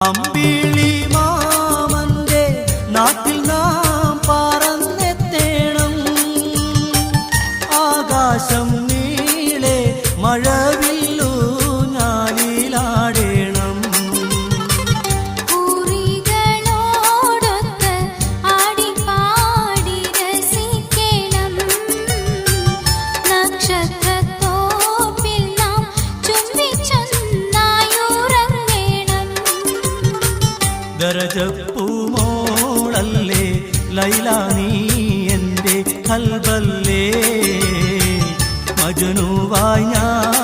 അമ്പിളി മാമന്റെ നാട്ടിൽ നാം പറന്നെത്തേണം. ആകാശം നീളെ മഴവില്ലു ഞാലിലാടേണം. പൂരികളോടൊത്ത് ആടിപ്പാടി രസിക്കണം. നക്ഷത്രത്തോപ്പിൽ നാം ചുംബിച്ചൊന്നായുറങ്ങണം. ദരജപ്പൂമോളല്ലേ ലൈല നീ എൻ്റെ കൽബല്ലേ. മജ്നൂവായി ഞാൻ